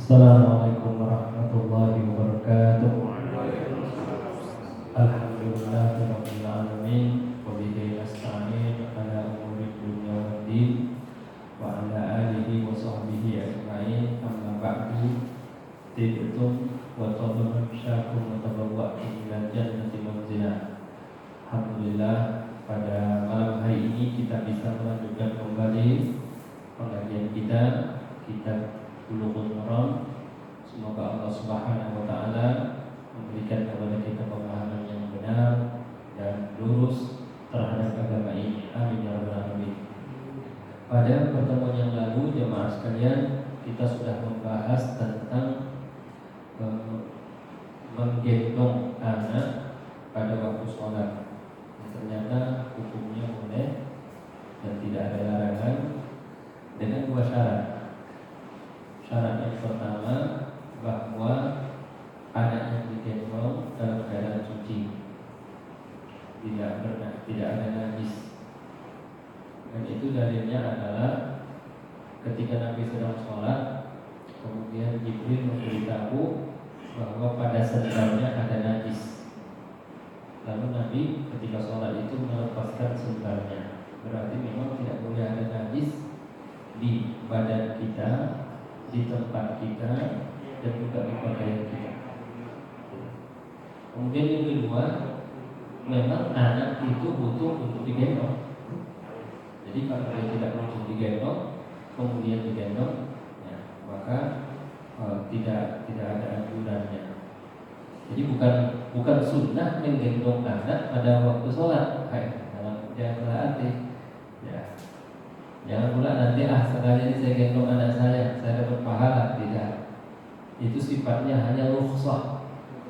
Assalamualaikum warahmatullahi wabarakatuh. Alhamdulillahirabbil alamin wa bihi nasta'in ala umuri dunya waddin wa ala alihi wa sahbihi ajma'in amma ba'du. Tibtum wa tabassyakum wa tabawwa'tum ila jannati manzila. Alhamdulillah, pada malam hari ini kita bisa melanjutkan kembali pengajian kita kitab Bulughul Maram. Semoga Allah Subhanahu wa taala memberikan kepada kita pemahaman yang benar dan lurus terhadap agama ini. Amin ya rabbal alamin. Pada pertemuan yang lalu jemaah sekalian, kita sudah membahas tentang menggendong anak pada waktu sholat. Ternyata hukumnya boleh dan tidak ada larangan dengan dua syarat. Syarat yang pertama, bahwa anak yang digendong dalam keadaan suci, tidak ada najis. Dan itu dalilnya adalah ketika Nabi sedang sholat, kemudian Jibril memberitahu bahwa pada sendalnya ada najis. Lalu Nabi ketika sholat itu melepaskan sendalnya. Berarti memang tidak boleh ada najis di badan kita, di tempat kita, dan juga di pakaian kita. Kemudian yang kedua, memang anak itu butuh untuk digendong. Jadi kalau dia tidak butuh digendong, kemudian digendong, ya, maka tidak ada anjurannya. Jadi bukan sunnah menggendong anak pada waktu sholat. Jangan salah arti. Ya. Jangan pula nanti sekali ini saya gendong anak saya dapat pahala. Tidak. Itu sifatnya hanya rukhsah,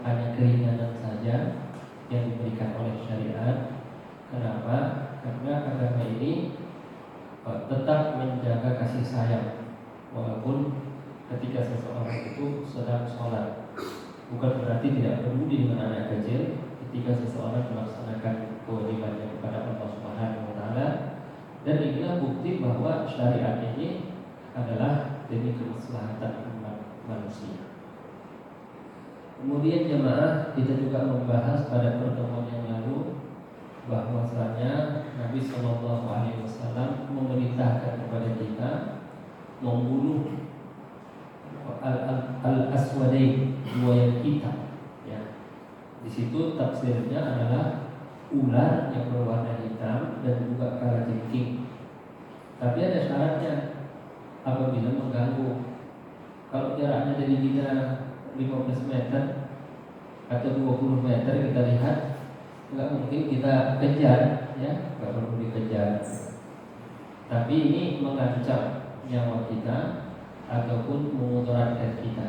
hanya keringanan saja yang diberikan oleh syariat. Kenapa? Karena agama ini tetap menjaga kasih sayang walaupun ketika seseorang itu sedang sholat. Bukan berarti tidak peduli dengan anak kecil ketika seseorang melaksanakan kewajibannya kepada Allah Subhanahu wa taala. Dan inilah bukti bahwa syariat ini adalah demi kemaslahatan umat manusia. Kemudian jemaah, kita juga membahas pada pertemuan yang lalu bahwasanya Nabi Shallallahu Alaihi Wasallam memerintahkan kepada kita membunuh al-aswadain, dua yang hitam. Ya. Di situ tafsirnya adalah ular yang berwarna hitam dan juga kalajengking. Tapi ada syaratnya, apabila mengganggu. Kalau jaraknya dari kita 15 meter atau 20 meter kita lihat, nggak mungkin kita kejar, ya, nggak perlu dikejar. Tapi ini mengancam nyawa kita ataupun memudaratkan kita.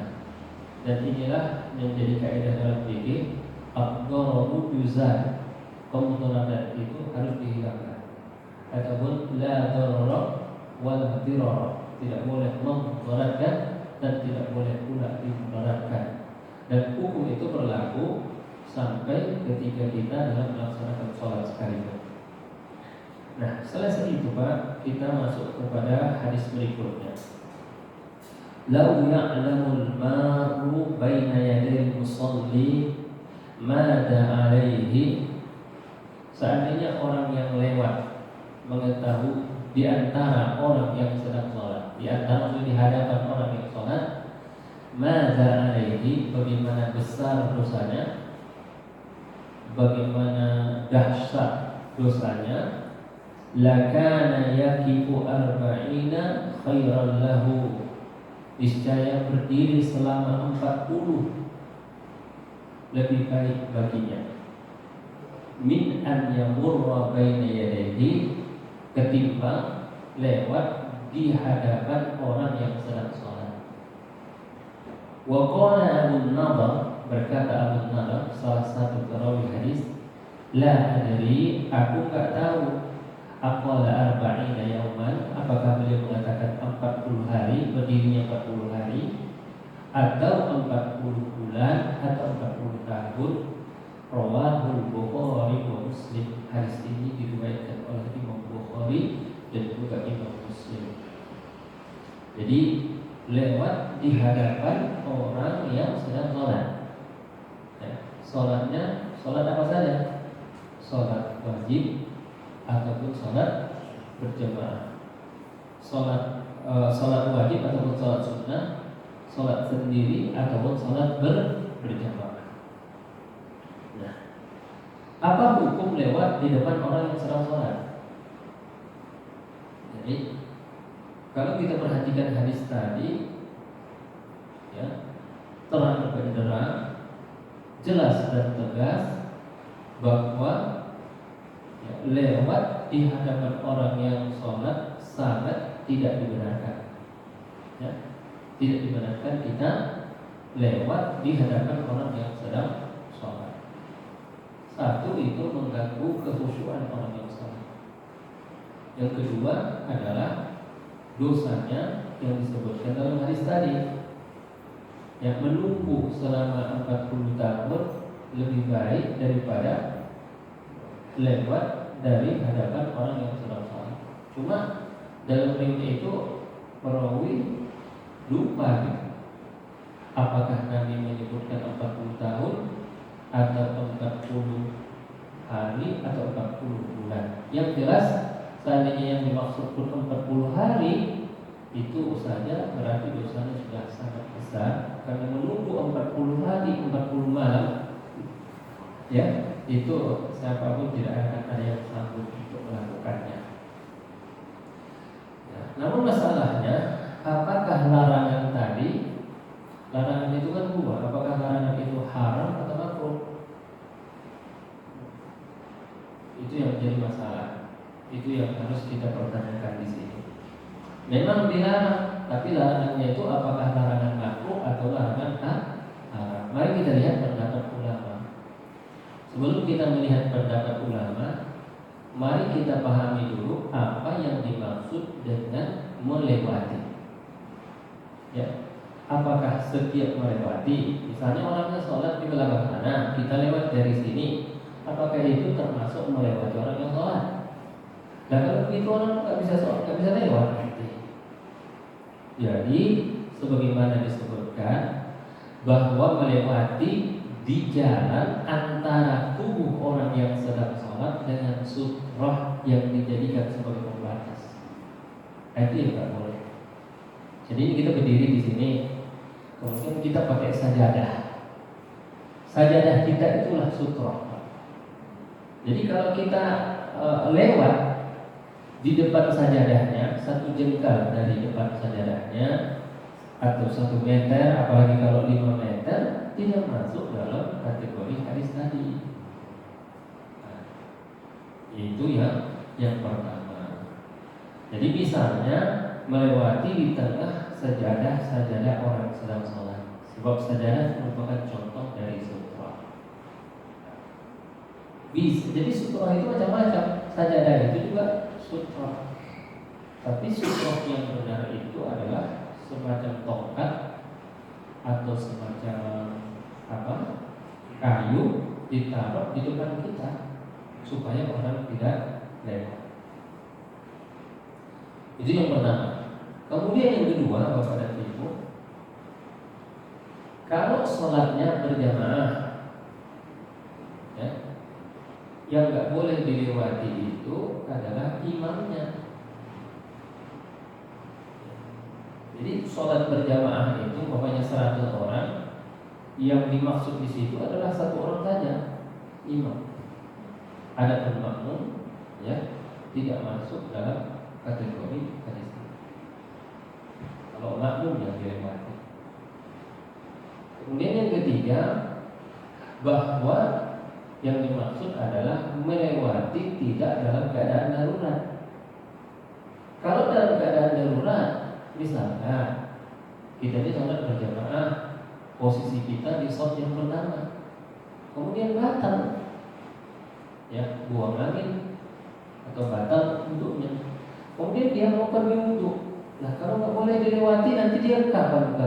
Dan inilah yang menjadi kaidah dalam fikih, ad-dararu yuzal. Kemudaratan itu harus dihilangkan. Ataupun la darara wala dirara, tidak boleh memudaratkan dan tidak boleh pula dimudaratkan. Dan hukum itu berlaku sampai ketika kita dalam melaksanakan sholat sekalipun. Nah, selesai itu Pak, kita masuk kepada hadis berikutnya. Lau ya'lamul maru baina yadayil musalli mada alaihi. Seandainya orang yang lewat mengetahui di antara orang yang sedang sholat, di antara di hadapan orang yang sholat, mada alaihi, bagaimana besar dosanya, bagaimana dahsyat dosanya, lakana yakifu arba'ina khairan lahu. Niscaya berdiri selama 40 lebih baik baginya, min an yamurra baina yadayhi, ketimbang lewat di hadapan orang yang sedang sholat. Wa qala Abu Nadhr, berkata Abu Nadhr, salah satu perawi hadis, la adri, aku enggak tahu, aqala arba'ina yauman, apakah beliau mengatakan 40 hari, berdirinya 40 hari, atau 40 bulan, atau 40 tahun. Rawahul Bukhari wa Muslim. Hadis ini diriwayatkan oleh Imam Bukhari dan juga Imam Muslim. Jadi lewat di hadapan orang yang sedang sholat. Ya, sholat apa saja? Sholat wajib ataupun sholat berjamaah. Sholat wajib ataupun sholat sunnah, sholat sendiri ataupun sholat berjamaah. Nah, apa hukum lewat di depan orang yang sedang sholat? Jadi, kalau kita perhatikan hadis tadi, ya, terang benderang, jelas dan tegas bahwa ya, lewat di hadapan orang yang sholat sangat tidak dibenarkan. Ya, tidak dibenarkan kita lewat di hadapan orang yang sedang sholat. Satu, itu mengganggu kekhusyuan orang yang sholat. Yang kedua adalah dosanya yang disebutkan dalam hadis tadi, yang menunggu selama 40 tahun lebih baik daripada lewat dari hadapan orang yang sedang sholat. Cuma dalam riwayat itu perawi lupa gitu. Apakah Nabi menyebutkan 40 tahun atau 40 hari atau 40 bulan? Yang jelas seandainya yang dimaksud pun 40 hari, itu saja berarti dosanya sudah sangat besar, karena menunggu 40 hari 40 malam, ya, itu siapapun tidak akan ada yang sanggup untuk melakukannya. Ya, namun masalahnya, apakah larangan tadi, larangan itu kan dua, apakah larangan itu haram atau makruh? Itu yang menjadi masalah. Itu yang harus kita pertanyakan di sini. Memang dilarang, tapi larangannya itu apakah larangan makruh atau larangan haram? Mari kita lihat pendapat ulama. Sebelum kita melihat pendapat ulama, mari kita pahami dulu apa yang dimaksud dengan melewati. Ya, apakah setiap melewati? Misalnya orangnya sholat di belakang sana, kita lewat dari sini, apakah itu termasuk melewati orang yang sholat? Nah, kalau begitu orang nggak bisa sholat, nggak bisa lewat. Jadi, sebagaimana disebutkan bahwa melewati di jalan antara tubuh orang yang sedang sholat dengan sutrah yang dijadikan sebagai pembatas. Itu yang nggak boleh. Jadi kita berdiri di sini, kemudian kita pakai sajadah. Sajadah kita itulah sutrah. Jadi kalau kita lewat di depan sajadahnya, 1 jengkal dari depan sajadahnya atau 1 meter, apalagi kalau 5 meter, tidak masuk dalam kategori hadis tadi. Nah, itu yang pertama. Jadi misalnya melewati di tengah sajadah orang sedang sholat, sebab sajadah merupakan contoh dari sutra. Jadi sutra itu macam-macam, sajadah itu juga sutra. Tapi sutra yang benar itu adalah semacam tongkat atau semacam kayu ditaruh di depan kita supaya orang tidak lewat. Itu yang pertama. Kemudian yang kedua, Bapak dan Ibu, kalau sholatnya berjamaah, ya, yang nggak boleh dilewati itu adalah imamnya. Jadi sholat berjamaah itu pokoknya 100 orang, yang dimaksud di situ adalah 1 orang saja, imam. Ada makmum, ya, tidak masuk dalam kategori hadis. Kalau makmum yang dilewati. Kemudian yang ketiga, bahwa yang dimaksud adalah melewati tidak dalam keadaan darurat. Kalau dalam keadaan darurat, misalnya kita di sholat berjamaah, posisi kita di shot yang pertama, kemudian batal, ya, buang angin atau batal wudhunya, kemudian dia mau pergi wudhu. Nah, kalau nggak boleh dilewati, nanti dia kapan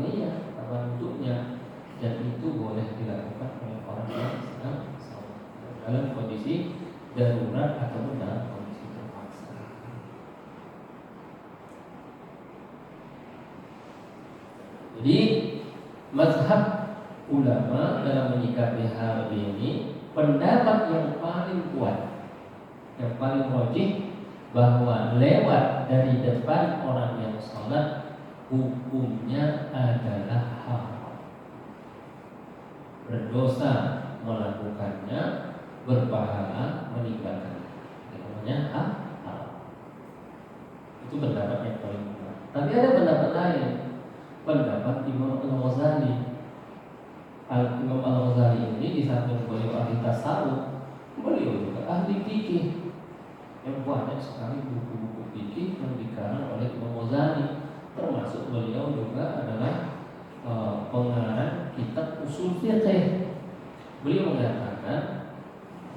ininya, kapan wudhunya, dan itu boleh dilakukan oleh orang yang sedang sholat dalam kondisi darurat ataupun dalam kondisi terpaksa. Jadi mazhab ulama dalam menyikapi hal ini, pendapat yang paling kuat, yang paling rajih, bahwa lewat dari depan orang yang sholat hukumnya adalah haram, berdosa melakukannya, berpahala meninggalkannya. Namanya haram. Itu pendapat yang paling kuat. Tapi ada pendapat lain, pendapat Imam Al-Ghazali. Imam Al-Ghazali ini di samping beliau ahli tasawuf, beliau juga ahli fikih. Yang banyak sekali buku-buku fikih yang dikarang oleh Imam Ghazali, termasuk beliau juga adalah pengarang kitab usul fiqh. Beliau mengatakan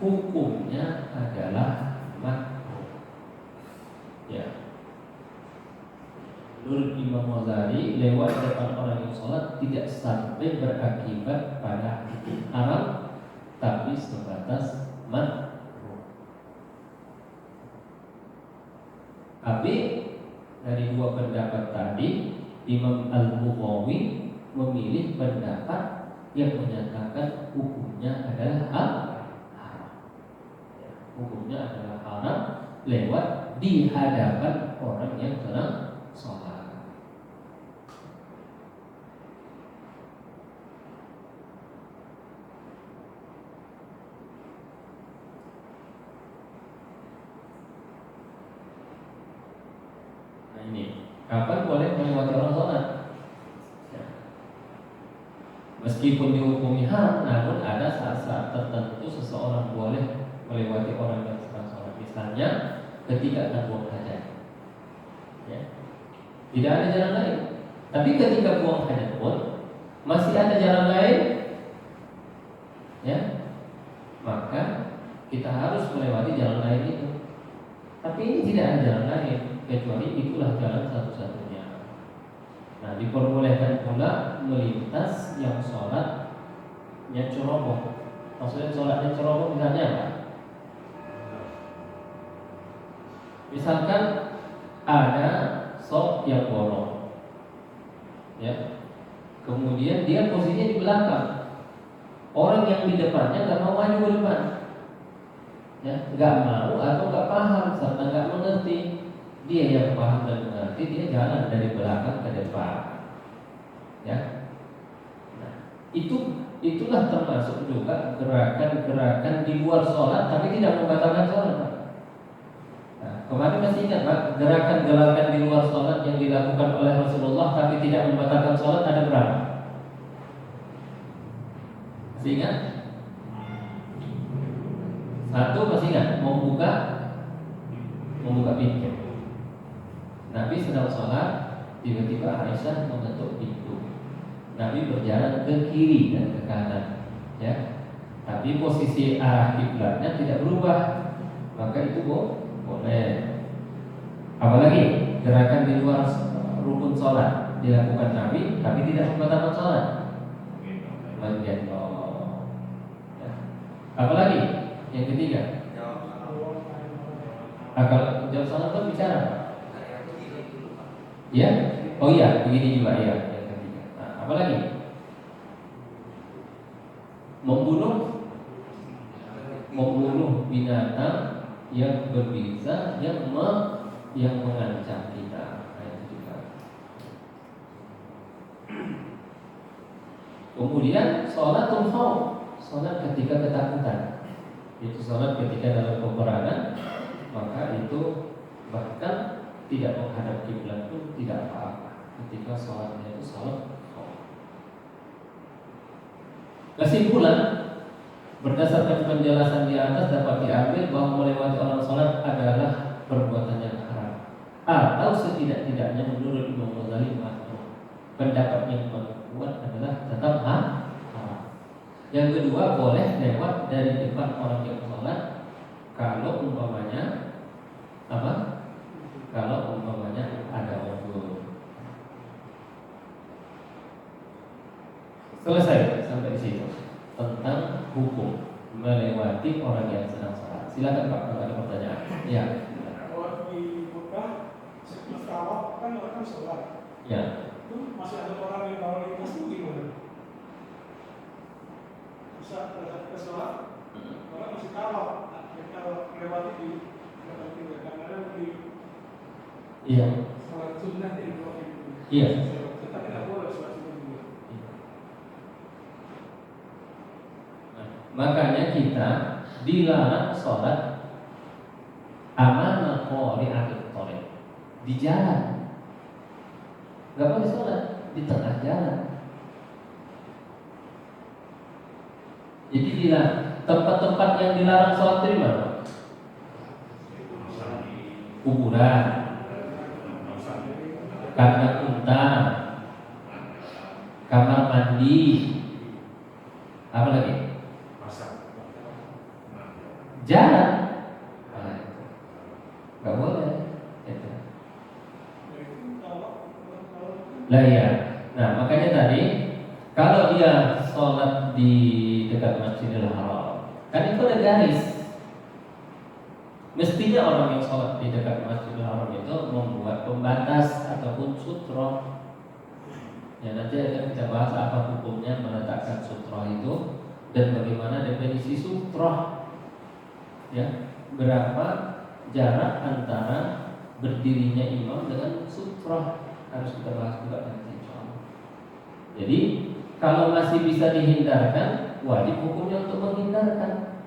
hukumnya adalah makruh. Ya. Menurut Imam Ghazali, lewat depan orang yang sholat tidak sampai berakibat pada haram, tapi sebatas makruh. Tapi dari dua pendapat tadi, Imam Al-Bukhari memilih pendapat yang menyatakan hukumnya adalah haram. Hukumnya adalah haram lewat di hadapan orang yang sedang sholat. Nah ini, kapan boleh melewati orang sholat? Ya. Meskipun dihukumi haram, namun ada saat-saat tertentu seseorang boleh melewati orang yang sedang sholat. Misalnya ketika akan buang hajat, ya. Tidak ada jalan lain. Tapi ketika buang hajat pun masih ada jalan lain, ya, maka kita harus melewati jalan lain itu. Tapi ini tidak ada jalan lain, kecuali itulah jalan satu-satunya. Nah, diperbolehkan pula melintas yang sholatnya ceroboh. Maksudnya sholatnya ceroboh misalnya apa? Misalkan ada shop yang bolong, ya, kemudian dia posisinya di belakang. Orang yang di depannya nggak mau maju ke depan, ya, nggak mau atau nggak paham serta nggak mengerti. Dia yang paham dan mengerti, dia jalan dari belakang ke depan, ya. Nah, itulah termasuk juga gerakan-gerakan di luar sholat, tapi tidak membatalkan sholat, Pak. Nah, kemarin masih ingat, Pak, gerakan-gerakan di luar sholat yang dilakukan oleh Rasulullah tapi tidak membatalkan sholat ada berapa? Masih ingat? Satu masih ingat, membuka pintu. Nabi sedang sholat, tiba-tiba Aisyah mengetuk pintu. Nabi berjalan ke kiri dan ke kanan, ya. Tapi posisi arah kiblatnya tidak berubah, maka itu boleh. Apalagi gerakan di luar rukun sholat dilakukan Nabi, tapi tidak membatalkan sholat. Menggendong. Ya. Apalagi yang ketiga, akal jawab sholat itu bicara. Ya, oh iya, begini juga ya. Yang ketiga. Nah, apa lagi? Membunuh binatang yang berbisa yang mengancam kita. Nah, itu juga. Kemudian sholatul khauf, sholat ketika ketakutan. Itu sholat ketika dalam peperangan, maka itu bahkan tidak menghadap kiblat pun tidak apa-apa ketika sholatnya itu sholat khauf. Kesimpulan berdasarkan penjelasan di atas dapat diambil bahwa melewati orang sholat adalah perbuatan yang haram, atau setidak-tidaknya menurut Imam Ghazali makruh. Pendapat yang paling kuat adalah tetap haram. Yang kedua, boleh lewat dari depan orang yang sholat kalau umpamanya apa? Kalau umpamanya ada uzur. Selesai sampai di situ tentang hukum melewati orang yang sedang sholat. Silakan Pak kalau ada pertanyaan. Ya. Kalau di Mekah, Mekah kan orang sholat. Ya. Itu masih ada orang yang lalu lintas itu gimana? Bisa ke sholat, orang masih kawal, kalau lewati di kadang-kadang di sholat sunnah di luar itu. Iya. Tapi tidak boleh sholat sunnah juga. Makanya kita dilarang sholat amana qari'atul thariq, di jalan. Gak boleh sholat di tengah jalan. Jadi tempat-tempat yang dilarang sholat di mana? Kuburan, kandang unta, kamar mandi, apa lagi? Jalan. Gak boleh. Lah ya. Nah makanya tadi kalau dia sholat di dekat Masjidil Haram, kan itu ada garis. Mestinya orang yang sholat di dekat Masjidil Haram itu membuat pembatas ataupun sutra. Ya nanti akan kita bahas apa hukumnya meletakkan sutra itu dan bagaimana definisi sutra. Ya, berapa jarak antara berdirinya imam dengan sutra harus kita bahas juga nanti insyaallah. Jadi kalau masih bisa dihindarkan, wajib hukumnya untuk menghindarkan.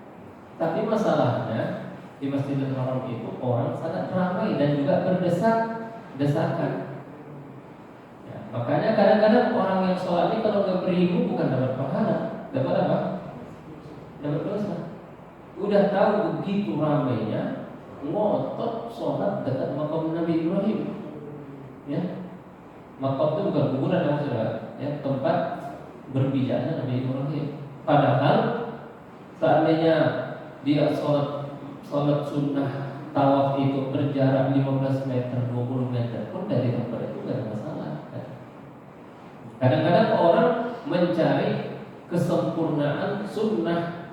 Tapi masalahnya di Masjidil Haram itu orang sangat ramai dan juga berdesak-desakan. Ya, makanya kadang-kadang orang yang sholat ini kalau nggak berilmu bukan dapat pahala, dapat apa? Dapat dosa. Udah tahu begitu ramainya, ngotot sholat dekat makam Nabi Ibrahim. Ya, makam itu bukan kuburan yang sudah, ya, tempat berbijaknya Nabi Ibrahim. Padahal seandainya dia sholat sunnah tawaf itu berjarak 15 meter, 20 meter pun dari tempat itu tidak ada masalah. Kadang-kadang orang mencari kesempurnaan sunnah,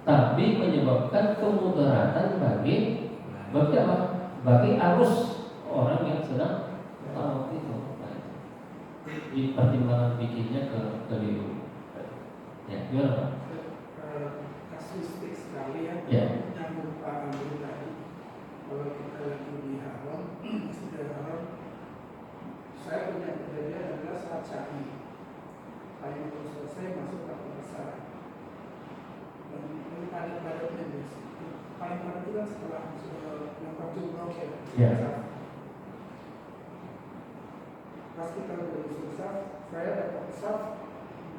tapi menyebabkan kemudaratan bagi apa? Bagi arus orang yang sedang tawaf itu. Di pertimbangan bikinnya keliru. Ya, gimana Pak? Kasuistik sekali ya. Ya. Nyambung Pak Andri tadi. Kalau kita lagi di Haram, Masjidil Haram, saya punya kejadian adalah saat Syafi. Saya itu selesai masuk ke besar. Dan ini padat-padatnya guys. Paling padat itu kan setelah yang waktu ya. Ya. Pas kita udah susah, saya dapat pesat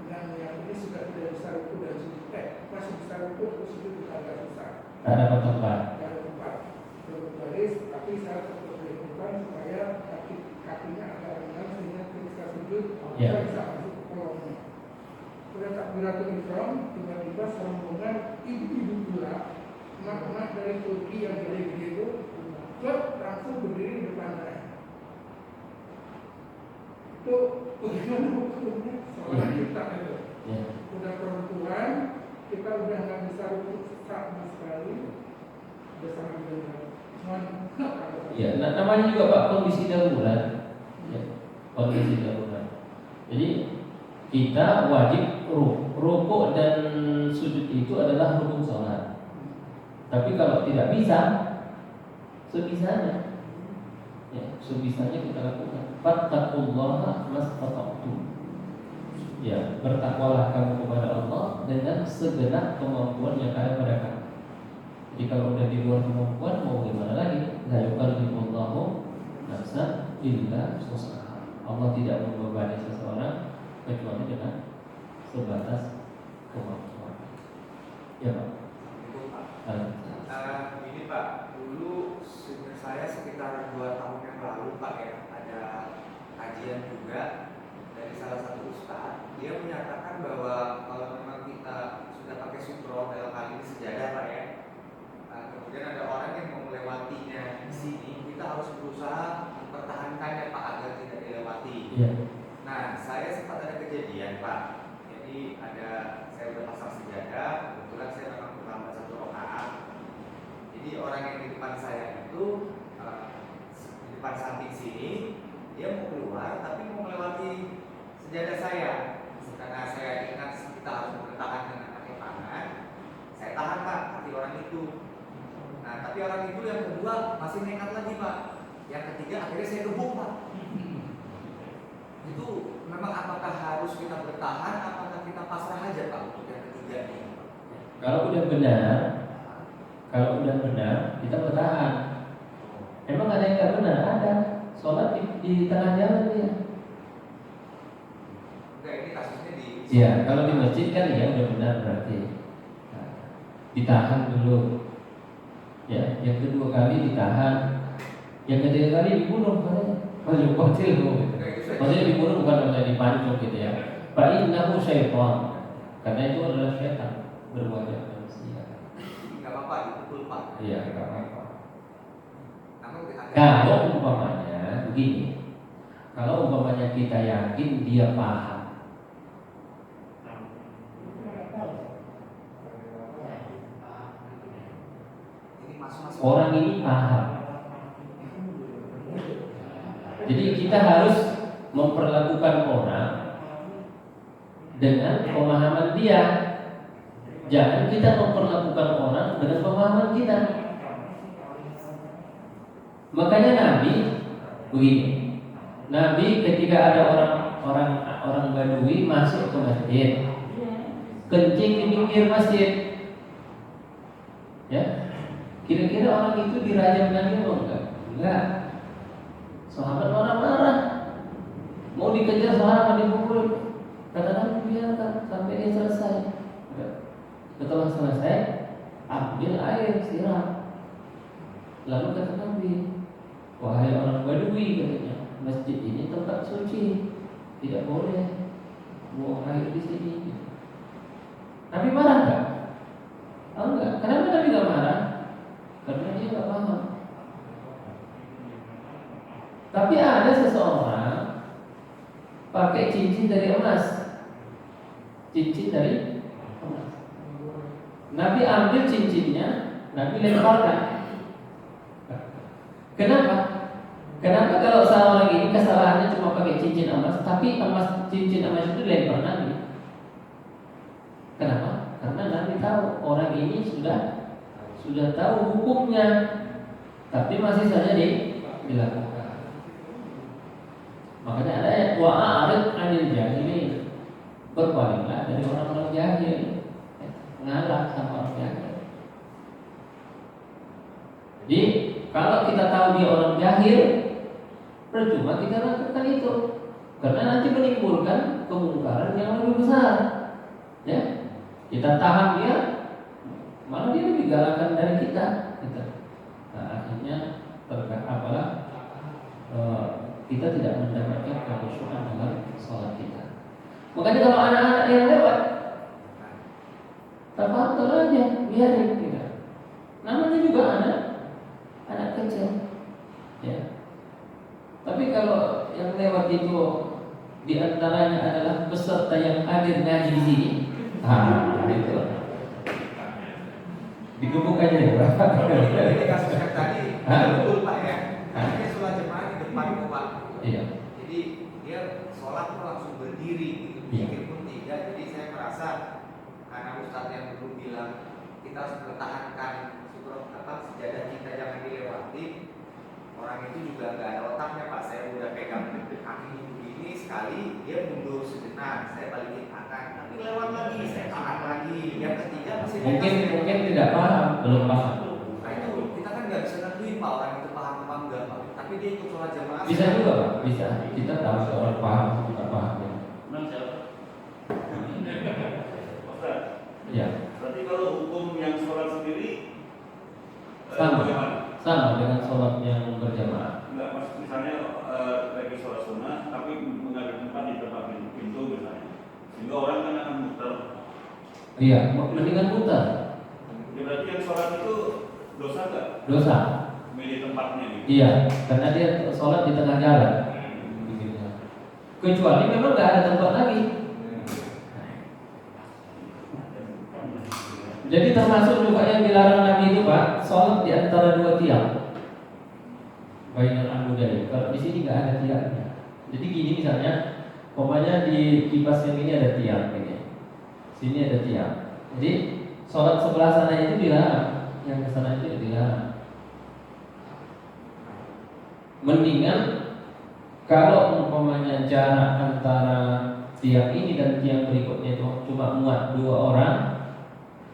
dengan yang ini sudah tidak bisa ruku dan sujud. Masih bisa ruku terus sujud juga agak susah. Tak dapat tempat. Tidak ada tempat. Terus baris, tapi saya tetap berhitungan supaya kakinya agak rendah sehingga ketika sujud saya bisa masuk ke kolomnya. Sudah takbiratul ihram, tiba-tiba sambungan ibu-ibu pula, emak-emak dari Turki yang gede-gede itu, langsung berdiri di depan saya. Itu bagaimana hukumnya? Soalnya kita itu udah perempuan, kita udah nggak bisa rukuk sama sekali, udah sangat benar. Ya, namanya juga Pak kondisi darurat. Ya, kondisi darurat. Jadi kita wajib rukuk dan sujud itu adalah rukun sholat. Tapi kalau tidak bisa, sebisanya. Ya, sebisanya kita lakukan. Fattaqullaha mastata'tum. Ya, bertakwalah kamu kepada Allah dengan segenap kemampuan yang ada pada kamu. Jadi kalau udah di luar kemampuan mau gimana lagi? La yukallifullahu nafsan illa wus'aha. Allah tidak membebani seseorang kecuali dengan sebatas kemampuan. Ya Pak. Ini Pak, dulu saya sekitar 2 tahun yang lalu Pak ya, ada kajian juga dari salah satu ustaz. Dia menyatakan bahwa kalau memang kita sudah pakai sutro, dalam hal ini sejadah Pak ya, kemudian ada orang yang mau melewatinya di sini, kita harus berusaha mempertahankannya Pak agar tidak dilewati. Ya. Nah, saya sempat ada kejadian Pak. Jadi saya udah pasang sejadah, kebetulan saya memang terlambat 1 rakaat. Jadi orang yang di depan saya itu di depan samping sini, dia mau keluar tapi mau melewati sejadah saya. Karena saya ingat kita harus bertahan dengan pakai tangan, saya tahan Pak hati orang itu. Nah tapi orang itu yang kedua masih nekat lagi Pak. Yang ketiga akhirnya saya gebuk Pak. Itu memang apakah harus kita bertahan, apakah kita pasrah aja Pak untuk yang ketiga ini? Kalau udah benar kita bertahan. Emang ada yang nggak benar? Ada. Sholat di tengah jalan dia. Enggak, ini kasusnya di. Iya, kalau di masjid kan ya udah benar berarti. Nah, ditahan dulu. Ya, yang kedua kali ditahan. Yang ketiga kali dibunuh katanya. Masih kecil tuh. Maksudnya dibunuh bukan maksudnya dipancung gitu ya. Fa innahu syaitan. Karena itu adalah syaitan berwajah manusia. Enggak apa-apa, dipukul Pak. Iya, enggak apa-apa. Namun Kalau umpamanya begini, kalau umpamanya kita yakin dia paham, ini masuk-masuk. orang ini paham, jadi kita harus memperlakukan orang dengan pemahaman dia. Jangan kita memperlakukan orang dengan pemahaman kita. Makanya Nabi begini, Nabi ketika ada orang Badui masuk ke masjid, kencing di pinggir masjid, ya, kira-kira orang itu dirajam Nabi atau enggak? Enggak. Sahabat marah-marah, mau dikejar sahabat dipukul. Kata Nabi biarkan sampai dia selesai. Setelah selesai, ambil air siram. Lalu kata Nabi, wahai orang Badui katanya, masjid ini tempat suci, tidak boleh buang air di sini. Nabi marah enggak? Oh, enggak. Kenapa Nabi enggak marah? Karena dia enggak paham. Tapi ada seseorang pakai cincin dari emas, cincin dari emas. Nabi ambil cincinnya, Nabi lemparkan. Kenapa? Kenapa kalau seorang ini kesalahannya cuma pakai cincin emas, tapi cincin emas itu dilempar Nabi? Kenapa? Karena Nabi tahu orang ini sudah tahu hukumnya, tapi masih saja dilakukan. Makanya ada ayat wa'arid 'anil jahilin, berpalinglah dari orang-orang jahil, ngalah sama orang jahil. Jadi kalau kita tahu dia orang jahil, percuma kita lakukan itu, karena nanti menimbulkan kemungkaran yang lebih besar. Ya, kita tahan dia, malah dia lebih galakan dari kita. Gitu. Nah, akhirnya kita tidak mendapatkan kekhusyuan dalam sholat kita. Makanya kalau anak-anak yang lewat, terpantau aja, biarin kita. Namanya juga anak kecil, ya. Tapi kalau yang lewat itu diantaranya adalah peserta yang hadir ngaji di sini, itu digebuk aja ya, Pak. Ini kasus yang tadi betul Pak ya. Ini sholat jemaah di depan Pak. Iya. Jadi dia sholat tuh langsung berdiri, gitu. Pikir pun tidak. Jadi saya merasa karena Ustadz yang dulu bilang kita harus mempertahankan sejadah kita jangan dilewati. Orang itu juga nggak ada otaknya Pak. Saya udah pegang kaki begini sekali, dia mundur sejenak, saya balikin tangan, nanti lewat lagi, saya tahan lagi. Yang ketiga masih mungkin tidak paham, belum paham. Nah itu kita kan nggak bisa nentuin Pak orang itu paham apa enggak Pak. Tapi dia ikut sholat jamaah. Bisa juga Pak, bisa. Kita tahu seorang paham atau tidak paham. Ya. Berarti kalau hukum yang sholat sendiri sama dengan sholat yang berjamaah. Enggak, misalnya lagi sholat sunnah tapi mengambil tempat di tempat pintu misalnya, sehingga orang kan akan muter. Iya, mendingan muter. Ya, berarti yang sholat itu dosa nggak? Dosa. Milih tempatnya gitu. Iya, karena dia sholat di tengah jalan. Kecuali memang nggak ada tempat lagi. Jadi termasuk juga yang dilarang Nabi itu Pak, sholat di antara dua tiang. Bainal amudai. Kalau di sini nggak ada tiangnya. Jadi gini misalnya, umpamanya di kipas yang ini ada tiang ini, sini ada tiang. Jadi sholat sebelah sana itu dilarang, yang ke sana itu dilarang. Mendingan kalau umpamanya jarak antara tiang ini dan tiang berikutnya itu cuma muat 2 orang,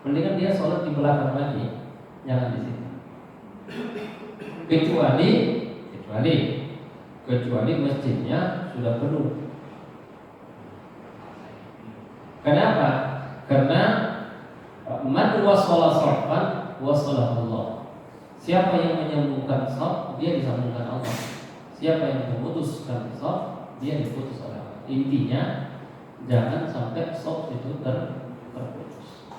mendingan dia sholat di belakang lagi, jangan di sini. Kecuali masjidnya sudah penuh. Kenapa? Karena man wasala shafan wasalah Allah. Siapa yang menyambungkan shaf, dia disambungkan Allah. Siapa yang memutuskan shaf, dia diputus oleh Allah. Intinya jangan sampai shaf itu terputus.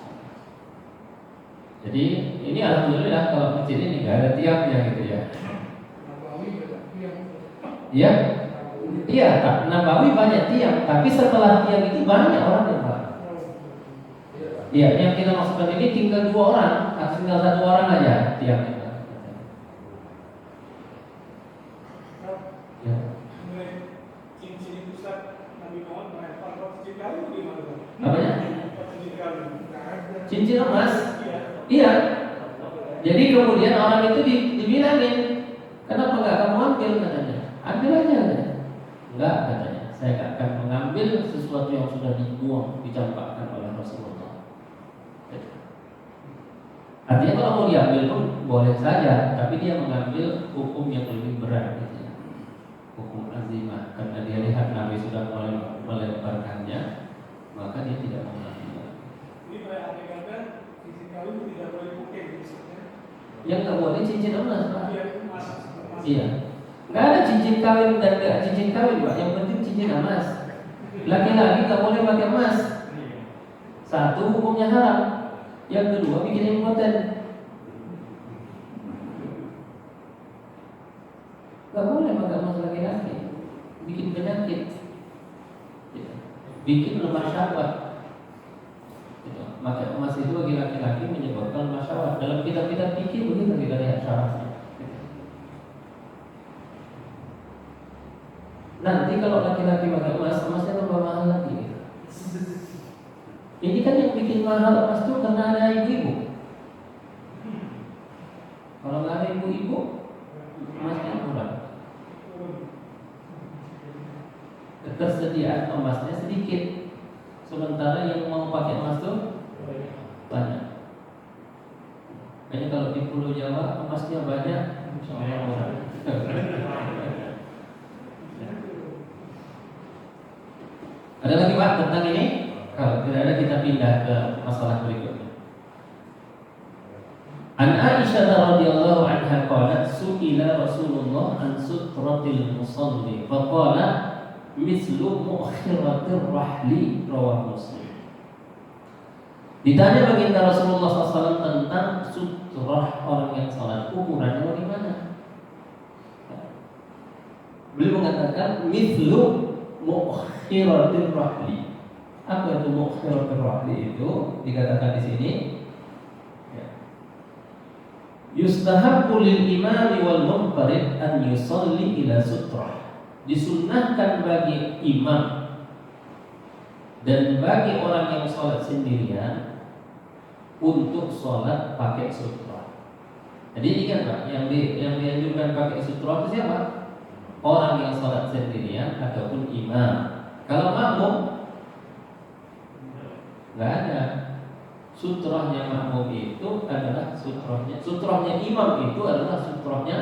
Jadi ini alhamdulillah kalau masjid ini nggak ada tiangnya gitu ya. Iya, iya. Nabawi banyak tiang, tapi setelah tiang itu banyak orang yang Pak. Iya, yang kita maksudkan ini tinggal 2 orang, tinggal 1 orang aja tiangnya. Ya. Cincin itu Ustaz, Nabi Muhammad melempar cincin kali itu gimana? Apanya? Cincin kali. Cincin emas. Iya. Jadi kemudian orang itu dibilangin, kenapa nggak kamu ambil katanya? Ambil aja katanya. Enggak katanya. Saya nggak akan mengambil sesuatu yang sudah dibuang, dicampakkan oleh Rasulullah. Artinya kalau mau diambil pun boleh saja, tapi dia mengambil hukum yang lebih berat gitu ya. Hukum azimah, karena dia lihat Nabi sudah melemparkannya, maka dia tidak mau mengambil. Ini berarti kata cincin kali itu tidak boleh dipakai gitu. Yang nggak boleh cincin emas Pak. Iya, emas. Iya. Nggak ada cincin kawin dan nggak cincin kawin Pak. Yang penting cincin emas. Laki-laki nggak boleh pakai emas. 1, hukumnya haram. Yang kedua, bikin impoten. Nggak boleh pakai emas laki-laki. Bikin penyakit. Bikin lemah syahwat. Maka emas itu bagi laki-laki menyebabkan lemah syahwat. Dalam kitab-kitab fikih begitu kita lihat syarahnya. Nanti kalau laki-laki pakai emas, emasnya tambah mahal lagi. Ini kan yang bikin mahal emas itu karena ada ibu-ibu. Kalau nggak ada ibu-ibu, emasnya murah. Ketersediaan emasnya sedikit, sementara yang mau pakai emas itu banyak. Kayaknya kalau di Pulau Jawa emasnya banyak, insya Allah murah. Ada lagi Pak tentang ini? Kalau tidak ada kita pindah ke masalah berikutnya. An Aisyah radhiyallahu anha qalat su'ila Rasulullah an sutratil musalli faqala mislu mu'khiratir rahli rawahu Muslim. Ditanya baginda Rasulullah SAW tentang sutrah orang yang salat, ukurannya bagaimana? Beliau mengatakan mislu mu'khiratir rahli. Apa itu mu'khiratir rahli itu? Dikatakan di sini yustahabbu lil imami wal munfarid an yusalli ila sutrah. Disunnahkan bagi imam dan bagi orang yang sholat sendirian untuk sholat pakai sutrah. Jadi ingat Pak, yang dianjurkan pakai sutrah itu siapa? Orang yang sholat sendirian ataupun imam. Kalau makmum nggak ada. Sutrahnya makmum itu adalah sutrahnya imam itu adalah sutrahnya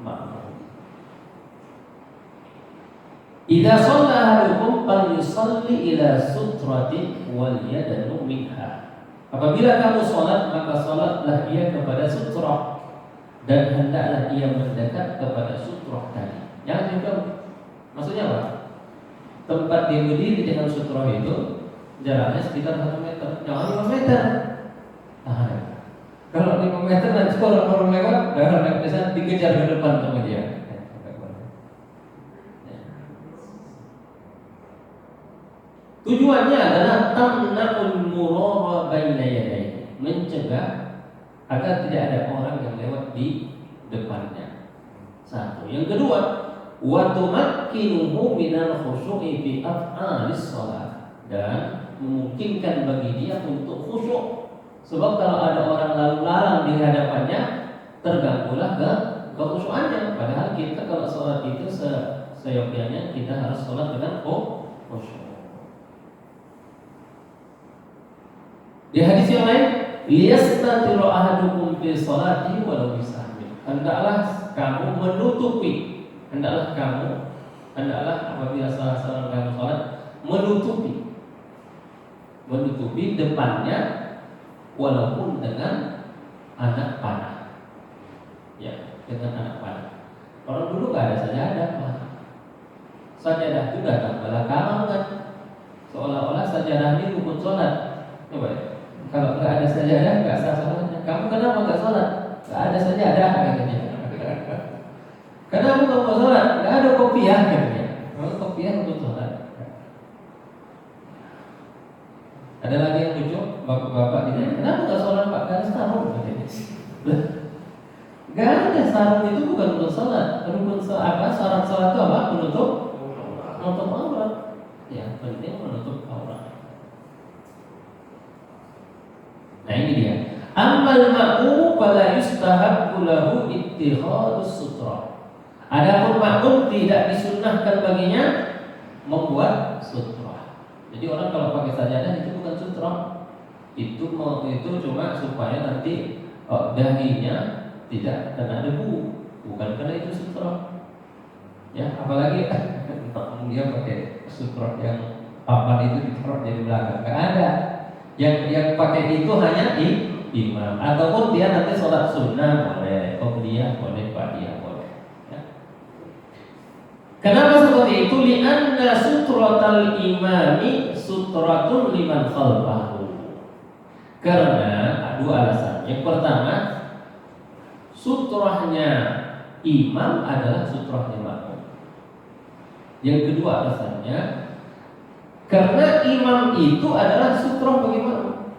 makmum. Idza shalla ahadukum falyusalli ila sutratin wal yadanu minha. Apabila kamu sholat, maka sholatlah ia kepada sutrah dan hendaklah ia mendekat kepada sutrah tadi. Jangan juga, maksudnya apa? Tempat dia berdiri dengan sutrah itu jaraknya sekitar 1 meter, jangan 5 meter. Kalau 5 meter nanti orang lewat, jangan bisa dikejar ke depan sama dia. Tujuannya adalah tamna'ul murara baina yadayhi, mencegah agar tidak ada orang yang lewat di depannya. 1. Yang kedua, wa tumakkinuhu minal khusyu'i fi af'alis shalah, dan memungkinkan bagi dia untuk khusyuk. Sebab kalau ada orang lalu lalang di hadapannya, terganggulah kekhusyukannya. Padahal kita kalau sholat itu seyogyanya kita harus sholat dengan khusyuk. Di hadis yang lain, liyastatiru ahadukum fi sholatihi walau bisahmin. Hendaklah apabila salah seorang kamu sholat, menutupi depannya walaupun dengan anak panah. Ya, dengan anak panah. Orang dulu nggak ada sajadah, Pak. Sajadah itu datang belakangan kan. Seolah-olah sajadah ini rukun sholat. Coba ya. Kalau nggak ada sajadah, nggak sah sholatnya. Kamu kenapa nggak sholat? Nggak ada sajadah katanya. Kenapa kamu nggak sholat? Nggak ada kopiah katanya. Kalau kopiah untuk sholat. Ada lagi yang lucu, bapak-bapak ditanya, kenapa nggak sholat Pak? Karena sarung katanya. Gak ada, sarung itu bukan untuk sholat. Rukun syarat sholat itu apa? Menutup aurat. Ya, penting menutup aurat. Nah ini dia. Ammal ma'mum fala yustahabbu lahu ittikhadus sutra. Adapun makmum tidak disunnahkan baginya membuat sutra. Jadi orang kalau pakai sajadah itu bukan sutra. Itu cuma supaya nanti dahinya tidak kena debu, bukan karena itu sutra. Ya, apalagi dia pakai sutra yang papan itu ditaruh di belakang. Enggak ada. Yang pakai itu hanya imam, ataupun dia nanti sholat sunnah boleh, qobliyah boleh, ba'diyah boleh. Ya. Kenapa seperti itu? Li'anna sutratal imami sutratun liman khalfahu. Karena dua alasan. Yang pertama, sutrahnya imam adalah sutrahnya makmum. Yang kedua alasannya, karena imam itu adalah sutrah bagi makmum.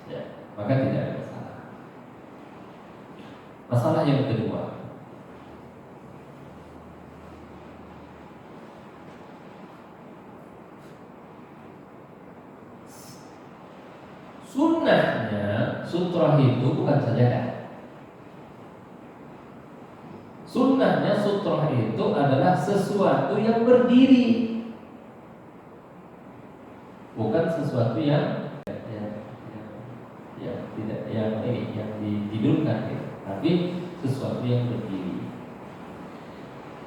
Ya, maka tidak ada masalah. Masalah yang kedua, sunnahnya sutrah itu bukan sajadah. Sunnahnya sutrah itu adalah sesuatu yang berdiri, bukan sesuatu yang tidak yang ditidurkan, gitu. Tapi sesuatu yang berdiri.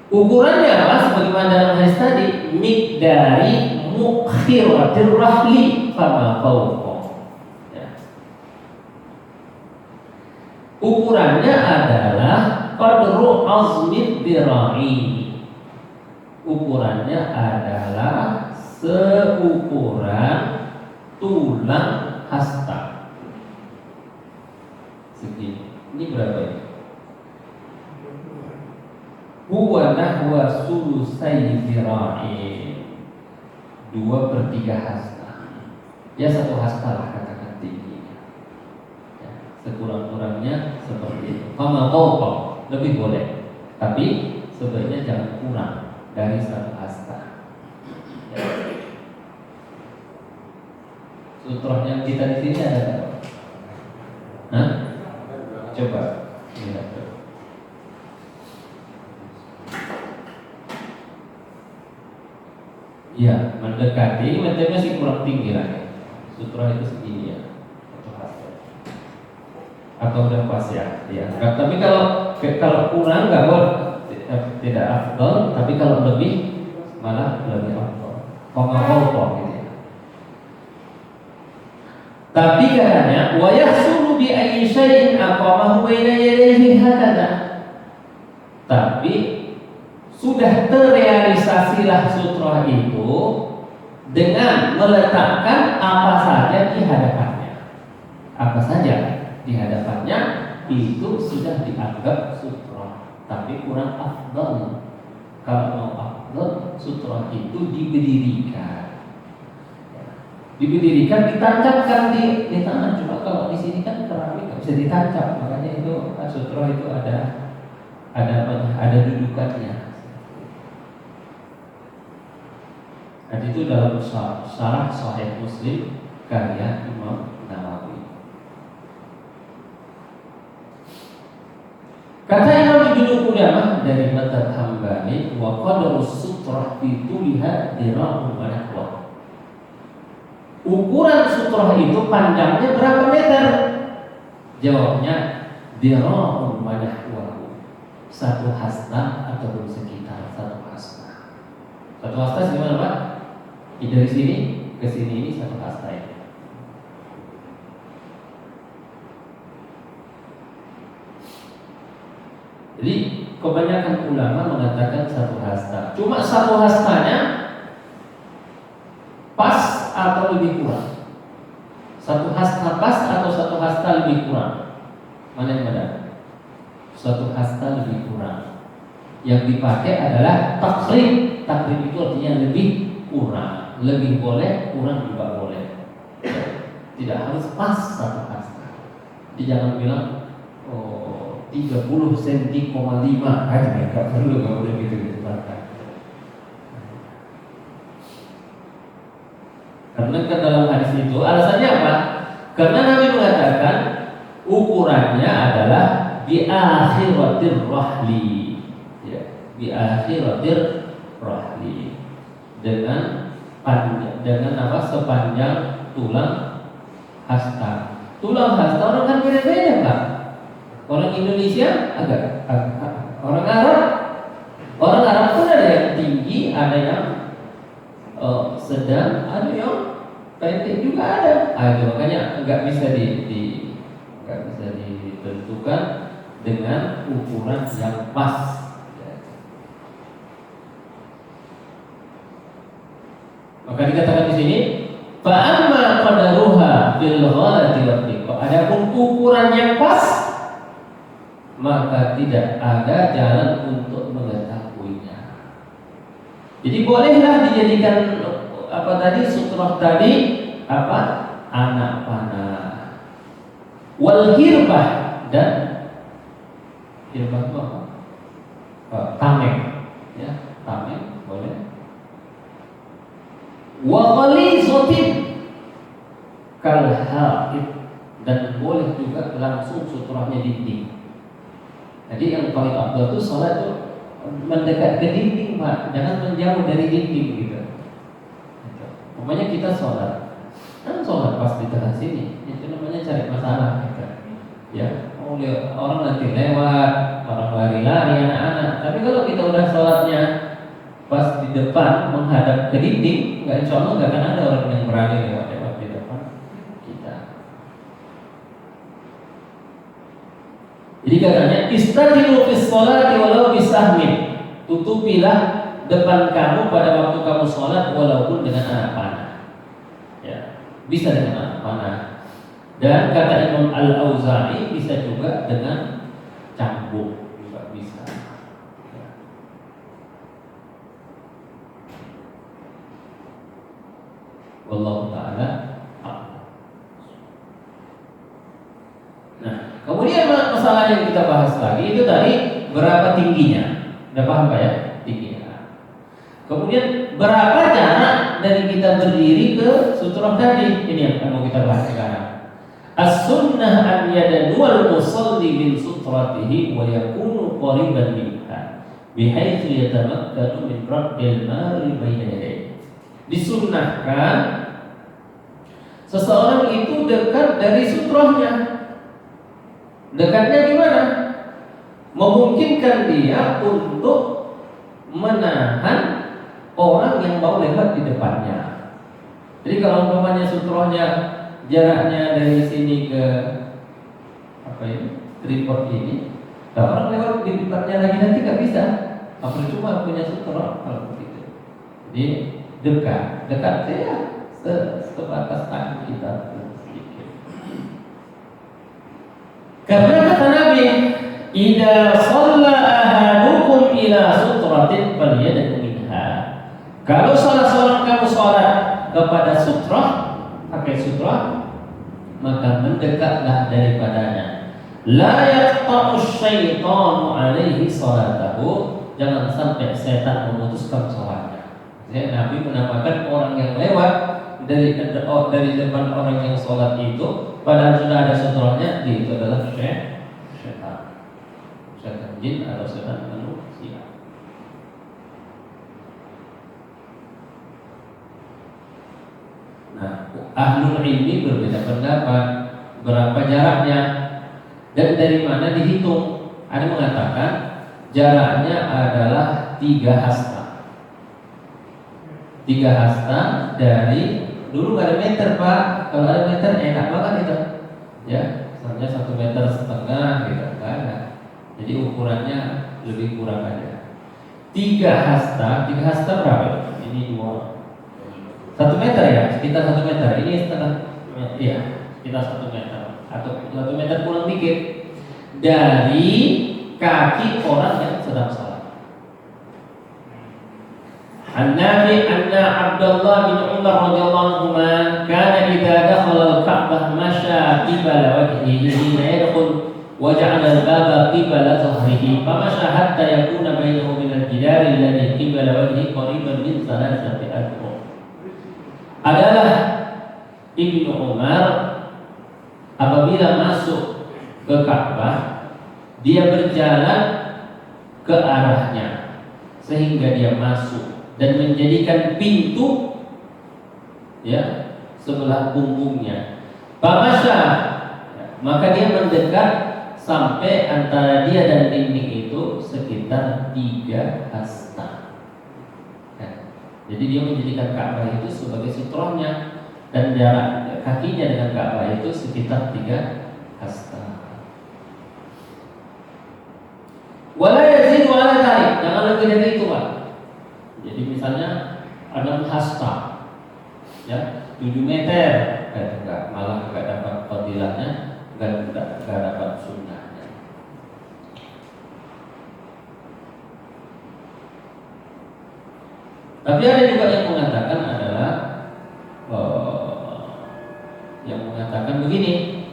Ukurannya apa? Sebagaimana dalam hadis tadi, miqdari mukhiratir rahli fama fawqa. Ukurannya adalah qadru azmid dira'i. Ukurannya adalah seukuran tulang hasta. Segini. Ini berapa ini? Huwa nahwa sulusai dira'i. 2/3 hasta. Ya 1 hasta lah katakan tinggi. Sekurang-kurangnya seperti itu. Fama fawqa, lebih boleh, tapi sebaiknya jangan kurang dari 1 hasta. Ya. Sutrah yang kita di sini ada berapa? Hah? Coba lihat. Ya, mendekati, masih kurang tinggi lagi. Sutrah itu segini ya. Atau udah pas ya, tapi kalau kurang nggak boleh, tidak afdal, tapi kalau lebih malah lebih afdal. Gitu ya. Tapi katanya wa yahsulu bi ayyi syai'in aqamahu baina yadayhi hakada. Tapi sudah terrealisasilah sutrah itu dengan meletakkan apa saja di hadapannya. Apa saja di hadapannya itu sudah dianggap sutra, tapi kurang afdal. Kalau mau afdal, sutra itu diberdirikan. Ditancapkan di tangan. Cuma kalau di sini kan keramik nggak bisa ditancap, makanya itu sutra itu ada kedudukannya. Dan itu dalam syarah Sahih Muslim karya Imam Nawawi. Kata Imam Ibnu Qudamah dari madzhab Hambali, wa qadarus sutrah fi tuliha dirahum wa nahwa. Ukuran sutrah itu panjangnya berapa meter? Jawabnya dirahum wa nahwa. 1 hasta ataupun sekitar 1 hasta. 1 hasta gimana Pak? Dari sini ke sini ini 1 hasta ya. Jadi kebanyakan ulama mengatakan 1 hasta. Cuma 1 hastanya pas atau lebih kurang. 1 hasta pas atau 1 hasta lebih kurang. Mana yang benar? 1 hasta lebih kurang. Yang dipakai adalah takrib. Takrib itu artinya lebih kurang. Lebih boleh, kurang juga boleh. Tidak harus pas 1 hasta. Jadi jangan bilang 30 cm,5 aja, nggak perlu, nggak boleh gitu disebutkan. Karena ke dalam hadis itu alasannya apa? Karena Nabi mengatakan ukurannya adalah bi akhiratir rahli, ya, bi akhiratir rahli, dengan sepanjang tulang hasta. Tulang hasta orang kan beda-beda Pak. Orang Indonesia agak orang Arab pun ada yang tinggi, ada yang sedang, ada yang pendek juga ada. Itu makanya nggak bisa ditentukan dengan ukuran yang pas. Maka dikatakan di sini, fa amma qadaruha bil ghalati wa thiqa. Adapun ukuran yang pas, maka tidak ada jalan untuk mengetahuinya. Jadi bolehlah dijadikan sutrah tadi anak panah, wal hirbah, dan hirbah itu apa? Tameng, ya, tameng boleh. Wa ghalizatin kal haid, dan boleh juga langsung sutrahnya dinding. Jadi yang paling afdal itu sholat itu mendekat ke dinding Pak, jangan menjauh dari dinding gitu. Pokoknya kita sholat, kan sholat pas di tengah sini, itu namanya cari masalah gitu. Ya, orang nanti lewat, orang lari-lari anak-anak. Tapi kalau kita udah sholatnya pas di depan menghadap ke dinding, insya Allah nggak akan ada orang yang berani lewat di depan kita. Jadi katanya istadilu fis sholati walau bisahmin. Tutupilah depan kamu pada waktu kamu sholat walaupun dengan anak panah. Ya, bisa dengan anak panah. Dan kata Imam Al-Auza'i bisa juga dengan cambuk, juga bisa. Ya. Wallahu ta'ala. Nah, kemudian masalah yang kita bahas lagi itu tadi berapa tingginya. Udah paham Pak ya? Tingginya. Kemudian berapa jarak dari kita berdiri ke sutrah tadi? Ini yang mau kita bahas sekarang. As-sunnah an yadanual musalli min sutratihi wa yakunu qariban minha bihaitsu yatamakkanu min raddil mari baina yadayhi. Disunnahkan seseorang itu dekat dari sutrahnya. Dekatnya gimana? Memungkinkan dia untuk menahan orang yang mau lewat di depannya. Jadi kalau umpamanya sutrohnya jaraknya dari sini ke tripod ini, kalau orang lewat di depannya lagi nanti nggak bisa. Percuma punya sutroh kalau begitu. Jadi dekat ya sebatas tangan kita sedikit. Karena kata Nabi, idza shalla ahadukum ila sutratin falyad'u minha. Kalau salah seorang kamu sholat kepada sutrah, pakai sutrah, maka mendekatlah daripadanya. La yaqta'u syaitanu alaihi salatahu. Jangan sampai setan memutuskan sholatnya. Ya, Nabi menamakan orang yang lewat dari depan orang yang sholat itu, padahal sudah ada sutranya, itu adalah setan, setan jin atau setan manusia. Nah, ahlul ilmi berbeda pendapat berapa jaraknya dan dari mana dihitung. Ada mengatakan jaraknya adalah 3 hasta. 3 hasta dari dulu nggak ada meter Pak. Kalau ada meter enak banget itu. Ya, misalnya 1,5 meter gitu, nggak ada. Jadi ukurannya lebih kurang aja. 3 hasta berapa? Ini 1 meter ya, sekitar 1 meter. Ini setengah, ya, sekitar 1 meter atau 1 meter kurang dikit dari kaki orang yang sedang salat. An-Nafi anna Abdullah bin Umar radhiyallahu anhu kana idza dakhala al-Ka'bah masya qibala wajhihi hina yadkhul wa ja'ala al-baba qibala dhahrihi fa masya hatta yakuna bainahu min al-jidar alladhi qibala wajhihi qariban min thalathati adhur. Adalah Ibnu Umar apabila masuk ke Ka'bah dia berjalan ke arahnya sehingga dia masuk dan menjadikan pintu ya sebelah punggungnya. Pamasya, maka dia mendekat sampai antara dia dan dinding itu sekitar 3 hasta. Jadi dia menjadikan Ka'bah itu sebagai sutrohnya dan jarak kakinya dengan Ka'bah itu sekitar 3 hasta. Wala yazidu ala dzalik, jangan lebih dari itu, Pak. Jadi misalnya 6 hasta, ya 7 meter, enggak, malah enggak dapat fadilahnya, enggak dapat sunnahnya. Tapi ada juga yang mengatakan adalah yang mengatakan begini,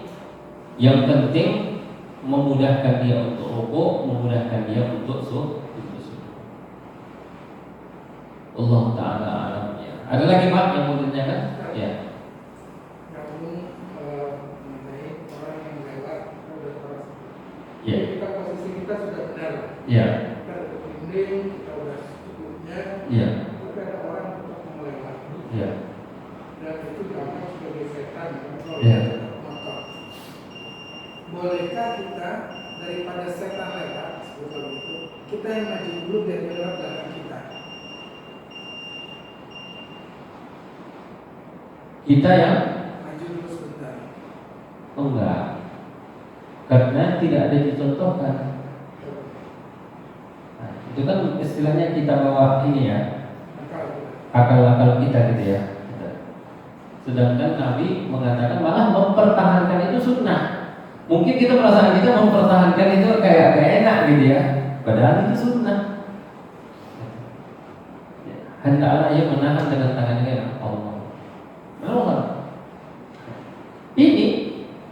yang penting memudahkan dia untuk rukuk, memudahkan dia untuk sujud. Allah Ta'ala alamnya. Ada lagi Pak yang mau ditanyakan? Ya. Yang ini mengenai orang yang lewat udah terus. Ya. Kita posisi kita sudah benar. Ya. Kita ada dinding, kita udah cukupnya. Ya. Tapi ada orang untuk melewat. Ya. Dan itu dianggap sebagai setan. Ya. Maka bolehkah kita daripada setan lewat sebetulnya itu kita yang maju dulu biar lewat belakang kita? Kita yang Maju dulu sebentar. enggak, karena tidak ada dicontohkan. Nah, itu kan istilahnya kita bawa ini ya, akal-akal kita gitu ya. Sedangkan Nabi mengatakan malah mempertahankan itu sunnah. Mungkin kita merasakan kita mempertahankan itu kayak enak gitu ya, padahal itu sunnah. Hendaklah ia menahan dengan tangannya Allah. Allah.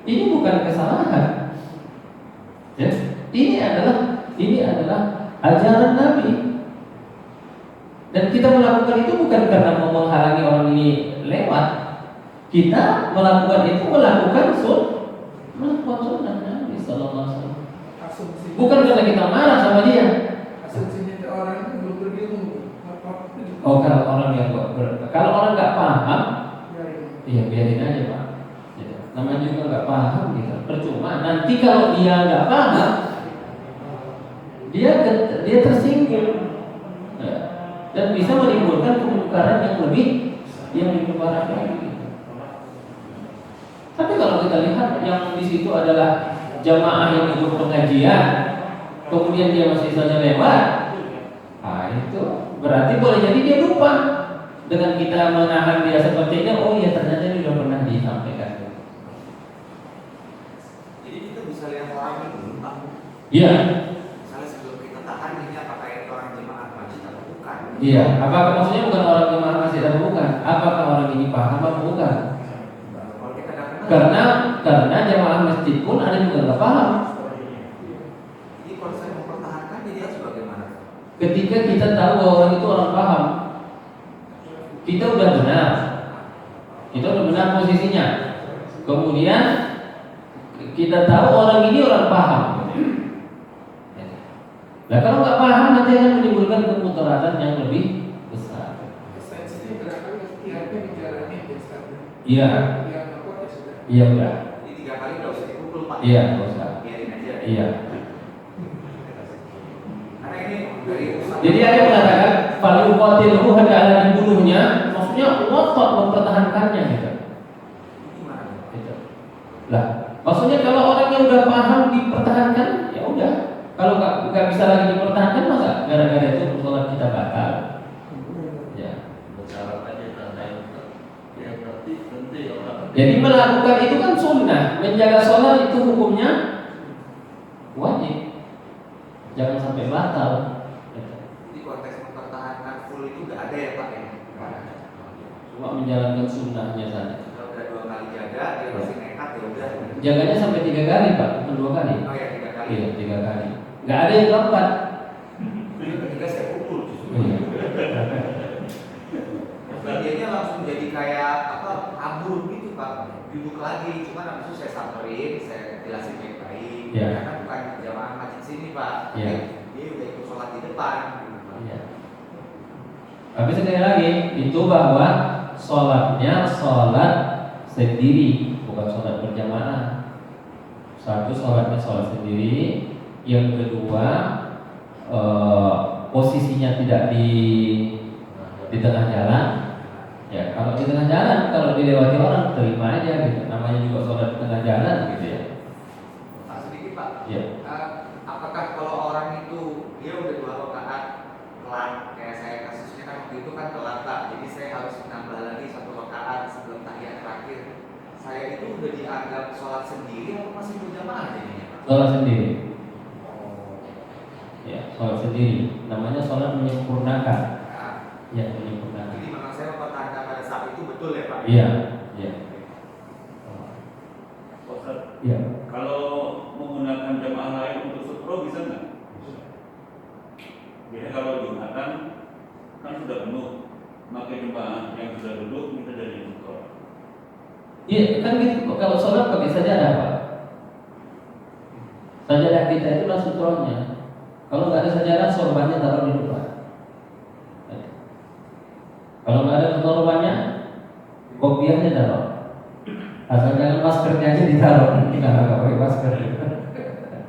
Ini bukan kesalahan. Ya, ini adalah ajaran Nabi. Dan kita melakukan itu bukan karena mau menghalangi orang ini lewat. Kita melakukan itu melakukan sunnah Nabi Sallallahu Alaihi Wasallam. Bukan karena kita marah sama dia. Asumsinya itu orang itu belum berilmu. Oh, kalau orang nggak paham, iya biarin aja Pak. Gitu. Namanya juga nggak paham gitu. Percuma. Nanti kalau dia nggak paham, dia tersinggung dan bisa menimbulkan kemungkaran yang lebih parah lagi. Tapi kalau kita lihat yang di situ adalah jamaah yang ikut pengajian, kemudian dia masih saja lewat, itu berarti boleh jadi dia lupa. Dengan kita menahan dia seperti ini, oh iya ternyata ini sudah pernah disampaikan. Jadi kita bisa lihat orang yang lupa. Iya. Misalnya sebelum kita tahan ini apakah itu orang jemaah masjid atau bukan? Iya. Apakah maksudnya bukan orang jemaah masjid atau bukan? Apakah orang ini paham atau bukan? Kalau kita nggak kenal, Karena jemaah masjid pun ada juga nggak paham. Ketika kita tahu bahwa orang itu orang paham, kita udah benar, posisinya. Kemudian kita tahu orang ini orang paham. Nah kalau nggak paham nanti akan menimbulkan kemudaratan yang lebih besar. Esensinya barangkali ikhtiarnya dijalani ya Ustaz. Iya. Yang apa ya sudah. Iya udah. Jadi 3 kali nggak usah dipukul Pak. Iya nggak usah. Biarin aja. Iya. Karena ini dari usaha. Jadi ada yang mengatakan paling qatilhu hendaklah dibunuhnya, maksudnya ngotot mempertahankannya gitu. Gimana? Gitu. Lah, maksudnya kalau orang yang udah paham dipertahankan, ya udah. Kalau nggak bisa lagi dipertahankan, masa gara-gara itu sholat kita batal? Ya. Jadi melakukan itu kan sunnah, menjaga sholat itu hukumnya wajib. Jangan sampai batal. Di konteks mempertahankan full itu nggak ada ya Pak ya? Cuma menjalankan sunnahnya saja. Kalau udah 2 kali jaga, dia masih nekat ya udah. Jaganya sampai 3 kali Pak, bukan 2 kali. Oh ya 3 kali. Iya, 3 kali. Nggak ada yang keempat. Yang ketiga saya pukul. Iya. Bagiannya langsung jadi kayak apa kabur gitu Pak, duduk lagi. Cuma habis itu saya samperin, saya jelasin baik-baik. Iya. Karena bukan jamaah masjid sini Pak. Iya. Dia udah ikut sholat di depan. Gitu, Pak. Iya. Tapi sekali lagi itu bahwa sholatnya sholat sendiri, bukan sholat berjamaah. Satu sholatnya sholat sendiri, yang kedua posisinya tidak di tengah jalan. Ya kalau di tengah jalan, kalau dilewati orang terima aja gitu. Namanya juga sholat di tengah jalan gitu ya. Pak sedikit Pak. Ya. Apakah kalau orang itu dia udah 2 rakaat telat kayak saya kasusnya kan waktu itu kan telat Pak. Jadi saya harus menambah lagi 1 rakaat sebelum tahiyat terakhir. Saya itu udah dianggap sholat sendiri atau masih berjamaah jadinya Pak? Sholat sendiri. Ya, sholat sendiri. Namanya sholat menyempurnakan. Nah, Ya, menyempurnakan. jadi memang saya mempertahankan pada saat itu betul ya Pak? Iya, iya. Ustaz, Iya. kalau menggunakan jamaah lain untuk sutro bisa nggak? Biasanya kalau Jumatan kan sudah penuh, maka jemaah yang sudah duduk minta jadi sutro. Iya, kan gitu. Kalau sholat pakai sajadah Pak. Sajadah kita itu lah sutronya. Kalau nggak ada sajadah, sorbannya taruh di depan. Kalau nggak ada sorbannya, kopiahnya taruh. Asal jangan maskernya aja ditaruh. Kita nggak pakai masker.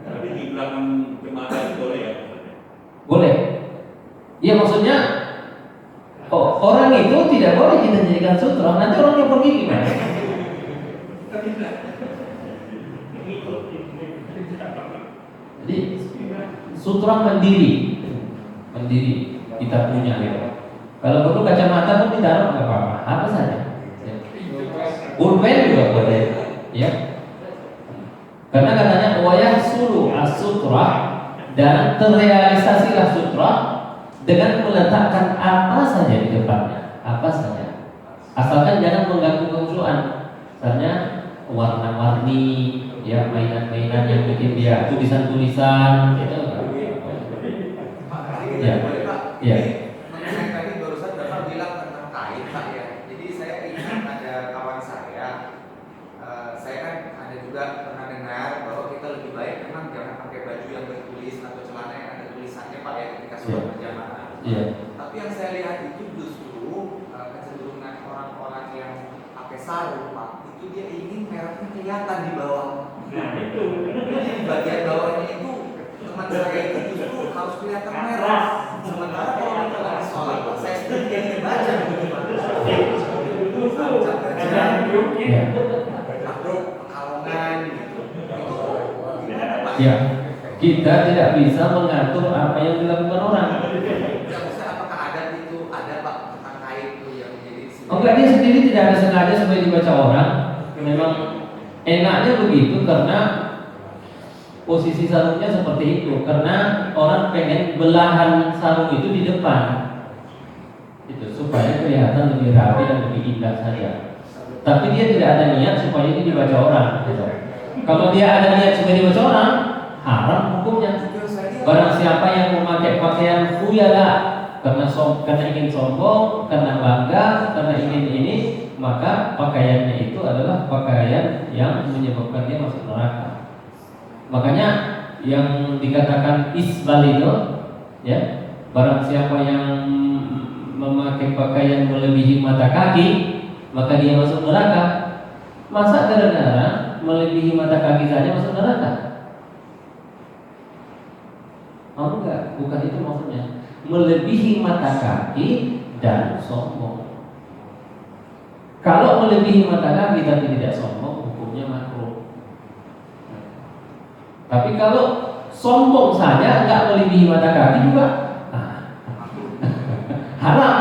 Tapi di belakang jemaah lain boleh ya? Boleh. Iya maksudnya orang itu tidak boleh kita jadikan sutra. Nanti orangnya pergi gimana? Jadi sutra mandiri kita punya gitu. Kalau perlu kacamata pun ditaruh nggak apa-apa, apa saja. Pulpen juga boleh, ya. Karena katanya wayah sulu as-sutra dan terrealisasilah sutra dengan meletakkan apa saja di depannya, apa saja. Asalkan jangan mengganggu kehusuan. Misalnya warna-warni, ya mainan-mainan yang bikin dia tulisan-tulisan, gitu. Ya, ya. Mengenai tadi barusan Bapak bilang tentang kain Pak ya. Jadi saya ingat ada kawan saya kan ada juga pernah dengar bahwa kita lebih baik memang jangan pakai baju yang bertulis atau celana yang ada tulisannya Pak ya ketika sholat berjamaah. Iya. Tapi yang saya lihat itu justru kecenderungan orang-orang yang pakai sarung Pak, itu dia ingin mereknya kelihatan di bawah. Jadi di bagian bawahnya itu teman saya itu justru harus kelihatan merah. Sementara kalau kita lagi sholat Pak, saya sendiri yang dibaca begitu Pak. Ya. Pekalongan gitu. Ya. Kita tidak bisa mengatur apa yang dilakukan orang. Ya, maksudnya apakah adat itu ada Pak tentang kain itu yang menjadi Enggak, dia sendiri tidak ada sengaja supaya dibaca orang. Memang enaknya begitu karena posisi sarungnya seperti itu. Karena orang pengen belahan sarung itu di depan. Itu supaya kelihatan lebih rapi dan lebih indah saja. Tapi dia tidak ada niat supaya ini dibaca orang. Gitu. Kalau dia ada niat supaya dibaca orang, haram hukumnya. Barang siapa yang memakai pakaian biada karena ingin sombong, karena bangga, karena ingin ini, maka pakaiannya itu adalah pakaian yang menyebabkan dia masuk neraka. Makanya yang dikatakan isbal itu, ya, barang siapa yang memakai pakaian melebihi mata kaki, maka dia masuk neraka. Masa gara-gara melebihi mata kaki saja masuk neraka? Oh enggak, bukan itu maksudnya. Melebihi mata kaki dan sombong. Kalau melebihi mata kaki tapi tidak sombong, hukumnya makruh. Tapi kalau sombong saja nggak melebihi mata kaki juga haram.